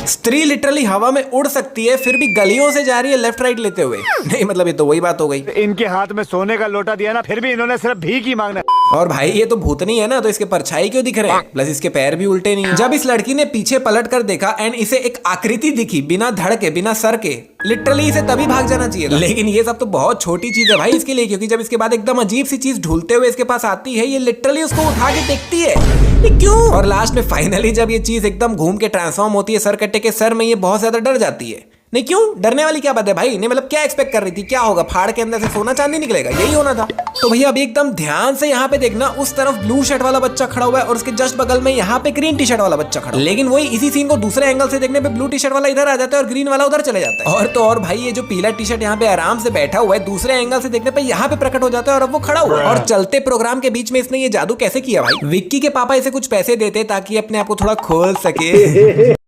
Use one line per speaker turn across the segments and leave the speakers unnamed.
स्त्री लिटरली हवा में उड़ सकती है फिर भी गलियों से जा रही है लेफ्ट राइट लेते हुए। नहीं मतलब ये तो वही बात हो गई।
इनके हाथ में सोने का लोटा दिया ना, फिर भी इन्होंने सिर्फ भीख ही मांगना।
और भाई ये तो भूतनी है ना, तो इसके परछाई क्यों दिख रहे हैं? प्लस इसके पैर भी उल्टे नहीं है। जब इस लड़की ने पीछे पलट कर देखा एंड इसे एक आकृति दिखी बिना धड़ के बिना सर के, लिटरली इसे तभी भाग जाना चाहिए था। लेकिन ये सब तो बहुत छोटी चीज है भाई इसके लिए, क्योंकि जब इसके बाद एकदम अजीब सी चीज ढूलते हुए इसके पास आती है, ये लिटरली उसको उठा के देखती है ये क्यों। और लास्ट में फाइनली जब ये चीज एकदम घूम के ट्रांसफॉर्म होती है सर कट्टे के सर में, ये बहुत ज्यादा डर जाती है। नहीं क्यों डरने वाली क्या बात है भाई? नहीं मतलब क्या एक्सपेक्ट कर रही थी? क्या होगा, फाड़ के अंदर से सोना चांदी निकलेगा, यही होना था। तो भैया अभी एकदम ध्यान से यहाँ पे देखना, उस तरफ ब्लू शर्ट वाला बच्चा खड़ा हुआ है और उसके जस्ट बगल में यहाँ पे ग्रीन टी शर्ट वाला बच्चा खड़ा है। लेकिन वही इसी सीन को दूसरे एंगल से देखने पे ब्लू टी शर्ट वाला इधर आ जाता है और ग्रीन वाला उधर चले जाता है। और तो और भाई ये जो पीला टी शर्ट यहाँ पे आराम से बैठा हुआ है, दूसरे एंगल से देखने पे यहाँ पे प्रकट हो जाता है और अब वो खड़ा हुआ है। और चलते प्रोग्राम के बीच में इसने ये जादू कैसे किया भाई? विक्की के पापा इसे कुछ पैसे देते ताकि अपने आप को थोड़ा खोल सके।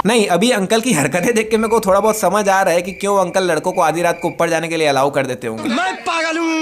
नहीं अभी अंकल की हरकतें देख के मेरे को थोड़ा बहुत समझ आ रहा है कि क्यों अंकल लड़कों को आधी रात को ऊपर जाने के लिए अलाउ कर देते होंगे।
मैं पागल हूँ।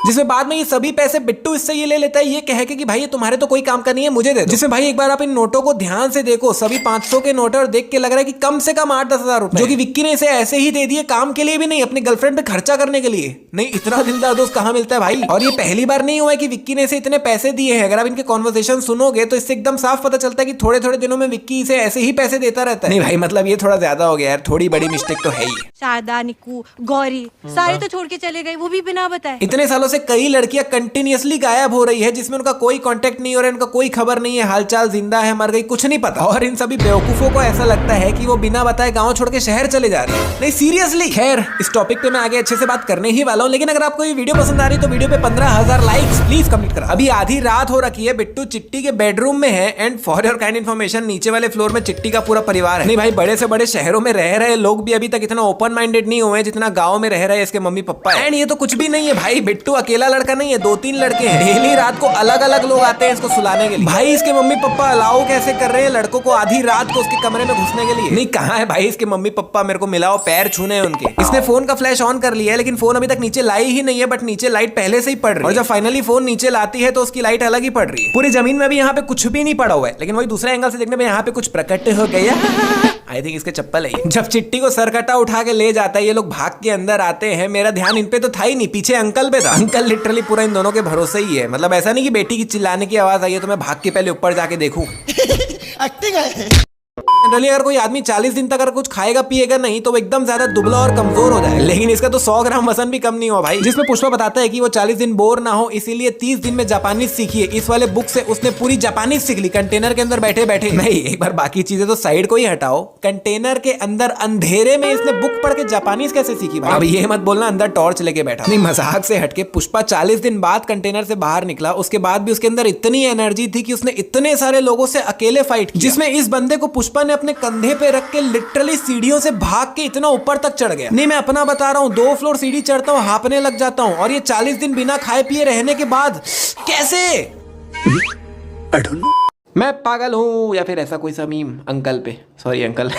जिसमें बाद में ये सभी पैसे बिट्टू इससे ये ले लेता है, ये कह के कि भाई ये तुम्हारे तो कोई काम का नहीं है, मुझे दे दो। जिसमें भाई एक बार आप इन नोटों को ध्यान से देखो, सभी 500 के नोट और देख के लग रहा है कि कम से कम 8-10 हजार रुपए, जो कि विक्की ने इसे ऐसे ही दे दिए, काम के लिए भी नहीं, अपने गर्लफ्रेंड पे खर्चा करने के लिए नहीं। इतना दिलदार दोस्त कहाँ मिलता है भाई? और ये पहली बार नहीं हुआ है कि विक्की ने इसे इतने पैसे दिए हैं। अगर आप इनके कॉन्वर्सेशन सुनोगे तो इससे एकदम साफ पता चलता है कि थोड़े थोड़े दिनों में विक्की इसे ऐसे ही पैसे देता रहता है। नहीं भाई मतलब ये थोड़ा ज्यादा हो गया यार, थोड़ी बड़ी मिस्टेक तो है ही।
शारदा, निक्कू, गौरी सारे तो छोड़ के चले गए, वो भी बिना बताए।
इतने सालों से कई लड़कियां कंटिन्यूअसली गायब हो रही है, जिसमें उनका कोई कांटेक्ट नहीं हो रहा है, उनका कोई खबर नहीं है, हालचाल, जिंदा है मर गई कुछ नहीं पता। और इन सभी बेवकूफों को ऐसा लगता है कि वो बिना बताए गांव छोड़ के शहर चले जा रही है। नहीं सीरियसली। खैर इस टॉपिक पे मैं आगे अच्छे से बात करने ही वाला हूं, लेकिन अगर आपको ये वीडियो पसंद आ रही है तो वीडियो पे 15,000 लाइक्स प्लीज कंप्लीट करा। अभी आधी रात हो रखी है, बिट्टू चिट्टी के बेडरूम में है and for your kind information नीचे वाले फ्लोर में चिट्टी का पूरा परिवार है। नहीं भाई बड़े से बड़े शहरों में रह रहे लोग भी अभी तक इतना ओपन माइंडेड नहीं हुए जितना गाँव में रह रहे इसके मम्मी पापा। एंड ये तो कुछ भी नहीं है भाई, बिट्टू अकेला लड़का नहीं है, 2-3 लड़के हैं। डेली रात को अलग अलग लोग आते हैं इसको सुलाने के लिए। भाई इसके मम्मी पापा अलाउ कैसे कर रहे हैं लड़कों को आधी रात को उसके कमरे में घुसने के लिए? नहीं कहाँ है भाई इसके मम्मी पापा, मेरे को मिलाओ, पैर छूने हैं उनके। इसने फोन का फ्लैश ऑन कर लिया है लेकिन फोन अभी तक नीचे लाई ही नहीं है, बट नीचे लाइट पहले से ही पड़ रही है। और जब फाइनली फोन नीचे लाती है तो उसकी लाइट अलग ही पड़ रही है। पूरी जमीन में भी यहाँ पे कुछ भी नहीं पड़ा हुआ है, लेकिन वही दूसरे एंगल से देखने में यहाँ पे कुछ प्रकट हो गया। आई थिंक इसके चप्पल है। जब चिट्टी को सरकटा उठा के ले जाता है, ये लोग भाग के अंदर आते हैं, मेरा ध्यान इन पे तो था ही नहीं, पीछे अंकल पे था। अंकल लिटरली पूरा इन दोनों के भरोसे ही है, मतलब ऐसा नहीं कि बेटी की चिल्लाने की आवाज आई है तो मैं भाग के पहले ऊपर जाके देखूं।
एक्टिंग है।
जनरली अगर कोई आदमी 40 दिन तक अगर कुछ खाएगा पिएगा नहीं तो वो एकदम ज्यादा दुबला और कमजोर हो जाए, लेकिन इसका तो 100 ग्राम वजन भी कम नहीं हुआ भाई। जिसमें पुष्पा बताता है कि वो 40 दिन बोर ना हो इसीलिए 30 दिन में जापानीज सीखी है। इस वाले बुक से उसने पूरी जापानीज सीख ली कंटेनर के अंदर बैठे बैठे। नहीं एक बार बाकी चीजें तो साइड को ही हटाओ, कंटेनर के अंदर अंधेरे में इसने बुक पढ़ के जापानीज कैसे सीखी भाई? अब ये मत बोलना अंदर टॉर्च लेके बैठा। नहीं मजाक से हटके पुष्पा 40 दिन बाद कंटेनर से बाहर निकला, उसके बाद भी उसके अंदर इतनी एनर्जी थी कि उसने इतने सारे लोगों से अकेले फाइट किया, जिसमें इस बंदे को पुष्पा ने अपने कंधे पे रख के लिटरली सीढ़ियों से भाग के इतना ऊपर तक चढ़ गया। नहीं मैं अपना बता रहा हूँ, 2 फ्लोर सीढ़ी चढ़ता हूँ हांपने लग जाता हूँ, और ये 40 दिन बिना खाए पिए रहने के बाद कैसे? मैं पागल हूँ या फिर ऐसा कोई सा मीम अंकल पे, सॉरी अंकल।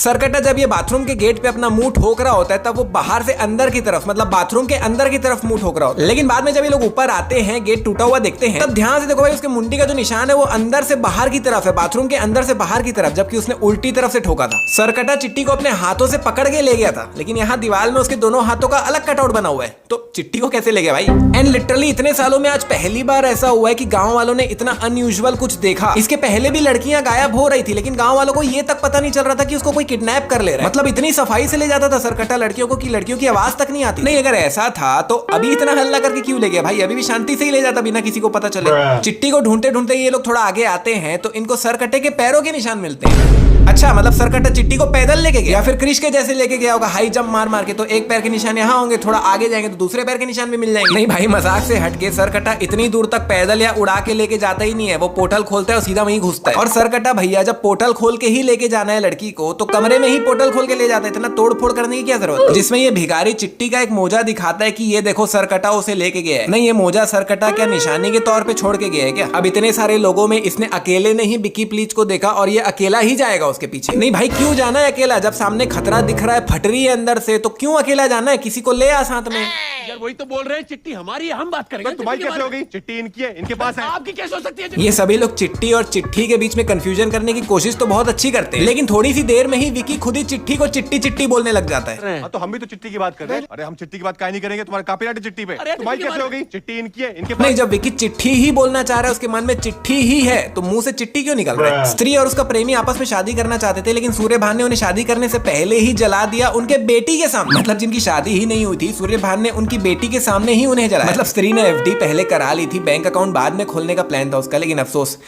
सरकटा जब ये बाथरूम के गेट पे अपना मुंह ठोक रहा होता है तब वो बाहर से अंदर की तरफ, मतलब बाथरूम के अंदर की तरफ मुंह ठोक रहा होता है। लेकिन बाद में जब ये लोग ऊपर आते हैं, गेट टूटा हुआ देखते हैं, तब ध्यान से देखो भाई उसके मुंडी का जो निशान है वो अंदर से बाहर की तरफ है, बाथरूम के अंदर से बाहर की तरफ, जबकि उसने उल्टी तरफ से ठोका था। सरकटा चिट्टी को अपने हाथों से पकड़ के ले गया था, लेकिन यहाँ दीवार में उसके दोनों हाथों का अलग कटआउट बना हुआ है, तो चिट्टी को कैसे ले गया भाई? एंड लिटरली इतने सालों में आज पहली बार ऐसा हुआ है कि गाँव वालों ने इतना अनयूजुअल कुछ देखा। इसके पहले भी लड़कियां गायब हो रही थी, लेकिन गाँव वालों को ये तक पता नहीं चल रहा था कि उसको कोई किडनैप कर ले रहा है। मतलब इतनी सफाई से ले जाता था सरकटा लड़कियों को कि लड़कियों की आवाज तक नहीं आती। नहीं अगर ऐसा था तो अभी इतना हल्ला करके क्यों ले गया भाई? अभी भी शांति से ही ले जाता बिना किसी को पता चले। चिट्टी को ढूंढते ढूंढते ये लोग थोड़ा आगे आते हैं तो इनको सरकटे के पैरों के निशान मिलते हैं। अच्छा मतलब सरकटा चिट्टी को पैदल लेके गया या फिर क्रिश के जैसे लेके गया होगा, हाई जंप मार मार के, तो एक पैर के निशान यहाँ होंगे, थोड़ा आगे जाएंगे तो दूसरे पैर के निशान भी मिल जाएंगे। नहीं भाई मजाक से हटके सरकटा इतनी दूर तक पैदल या उड़ा के लेके जाता ही नहीं है, वो पोर्टल खोलता है और सीधा वहीं घुसता है। और सरकटा भैया जब पोर्टल खोल के ही लेके जाना है लड़की को तो कमरे में ही पोर्टल खोल के ले जाता है, इतना तोड़ फोड़ करने की क्या जरूरत है? जिसमें ये भिखारी चिट्टी का एक मोजा दिखाता है कि ये देखो सरकटा उसे लेके गया है। नहीं ये मोजा सरकटा क्या निशानी के तौर पे छोड़ के गया है क्या? अब इतने सारे लोगों में इसने अकेले ने ही बिकी प्लीज को देखा और ये अकेला ही जाएगा उसके पीछे। नहीं भाई क्यों जाना है अकेला, जब सामने खतरा दिख रहा है, फट रही है अंदर से, तो क्यों अकेला जाना है, किसी को ले आ साथ में।
यार वही तो बोल रहे हैं, चिट्ठी हमारी है, हम बात करेंगे।
तुम्हारी कैसे हो गई? चिट्ठी इनकी है, इनके पास है।
आपकी कैसे हो सकती है?
ये सभी लोग चिट्ठी और चिट्ठी के बीच में कंफ्यूजन करने की कोशिश तो बहुत अच्छी करते हैं, लेकिन थोड़ी सी देर में ही विकी खुद ही चिट्ठी को चिट्टी चिट्टी बोलने लग जाता है।
हाँ, तो हम भी तो चिट्ठी की बात कर रहे हैं। अरे हम चिट्ठी की बात काहे नहीं करेंगे, तुम्हारे कॉपीराइट चिट्ठी पे।
अरे
तुम्हारी
चिट्ठी
कैसे हो गई? चिट्ठी इनकी है, इनके पास।
नहीं, जब विकी चिट्ठी ही बोलना चाह रहा है, उसके मन में चिट्ठी ही है, तो मुंह से चिट्ठी क्यों निकल रहा है। स्त्री और उसका प्रेमी आपस में शादी करना चाहते थे, लेकिन सूर्यभान ने उन्हें शादी करने से पहले ही जला दिया उनके बेटी के सामने। मतलब जिनकी शादी ही नहीं हुई थी, सूर्यभान ने उनकी बेटी के सामने ही उन्हें जलाया। मतलब स्त्री ने एफडी पहले करा ली थी, बैंक अकाउंट बाद में खोलने का प्लान था उसका, लेकिन अफसोस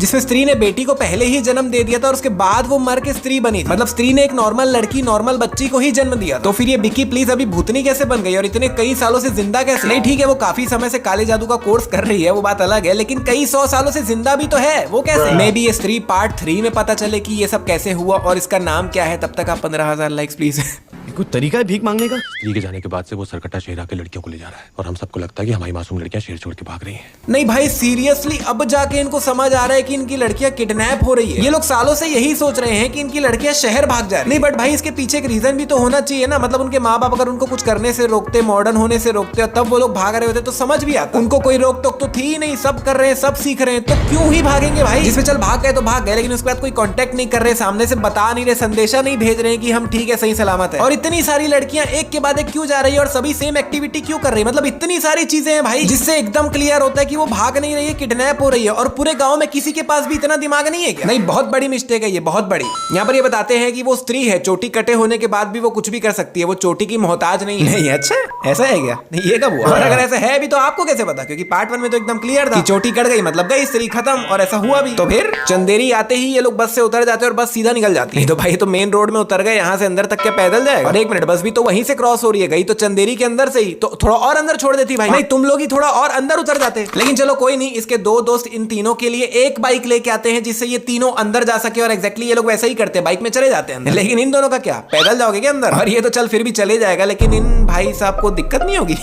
जिसमें स्त्री ने बेटी को पहले ही जन्म दे दिया था और उसके बाद वो मर के स्त्री बनी थी। मतलब स्त्री ने एक नॉर्मल लड़की, नॉर्मल बच्ची को ही जन्म दिया। तो फिर ये विकी प्लीज अभी भूतनी कैसे बन गई और इतने कई सालों से जिंदा कैसे? नहीं ठीक है, वो काफी समय से काले जादू का कोर्स कर रही है, वो बात अलग है, लेकिन कई 100 सालों से जिंदा भी तो है, वो कैसे? मे बी ये स्त्री पार्ट 3 में पता चले कि ये सब कैसे हुआ और इसका नाम क्या है। तब तक आप 15,000 लाइक्स प्लीज।
कोई तरीका है भीख मांगने का?
स्त्री के जाने के बाद से वो सरकट्टा शहर आके लड़कियों को ले जा रहा है, और हम सबको लगता है कि हमारी मासूम लड़कियां शहर छोड़ के भाग रही हैं।
नहीं भाई सीरियसली, अब जाके इनको समझ आ रहा है कि इनकी लड़कियां किडनैप हो रही है। ये लोग सालों से यही सोच रहे हैं कि इनकी लड़कियां शहर भाग जा रही है। नहीं बट भाई इसके पीछे एक रीजन भी तो होना चाहिए ना। मतलब उनके माँ बाप अगर उनको कुछ करने से रोकते, मॉडर्न होने से रोकते, और तब वो लोग भाग रहे होते तो समझ भी आता। उनको कोई रोक टोक तो थी ही नहीं, सब कर रहे हैं, सब सीख रहे हैं, तो क्यों ही भागेंगे भाई। जिसमें चल भाग गए तो भाग गए, लेकिन उसके बाद कोई कांटेक्ट नहीं कर रहे, सामने से बता नहीं रहे, संदेशा नहीं भेज रहे हैं कि हम ठीक है, सही सलामत है। और इतनी सारी लड़कियां एक के बाद एक क्यों जा रही है और सभी सेम एक्टिविटी क्यों कर रही है। मतलब इतनी सारी चीजें हैं भाई जिससे एकदम क्लियर होता है कि वो भाग नहीं रही है, किडनैप हो रही है। और पूरे गांव में किसी के पास भी इतना दिमाग नहीं है क्या? नहीं, बहुत बड़ी मिस्टेक है ये, बहुत बड़ी। यहाँ पर ये बताते हैं कि वो स्त्री है, चोटी कटे होने के बाद भी वो कुछ भी कर सकती है, वो चोटी की मोहताज नहीं है। नहीं, अच्छा ऐसा है क्या? नहीं, ये कब हुआ? और अगर ऐसा है भी तो आपको कैसे पता? क्योंकि पार्ट 1 में तो एकदम क्लियर था कि चोटी कट गई मतलब गई स्त्री, खत्म, और ऐसा हुआ भी। तो फिर चंदेरी आते ही ये लोग बस से उतर जाते हैं और बस सीधा निकल जाती है। तो भाई तो मेन रोड में उतर गए, यहाँ से अंदर तक क्या पैदल जाएगा? और 1 मिनट, बस भी तो वहीं से क्रॉस हो रही है, गई तो चंदेरी के अंदर से ही, तो थोड़ा और अंदर छोड़ देती भाई। नहीं, तुम लोग ही थोड़ा और अंदर उतर जाते। लेकिन चलो कोई नहीं, इसके 2 दोस्त इन तीनों के लिए एक बाइक लेके आते हैं जिससे ये तीनों अंदर जा सके, और एग्जैक्टली ये लोग वैसा ही करते हैं, बाइक में चले जाते हैं अंदर। लेकिन इन दोनों का क्या, पैदल जाओगे क्या अंदर? और ये तो चल फिर भी चले जाएगा, लेकिन इन भाई साहब को दिक्कत नहीं होगी?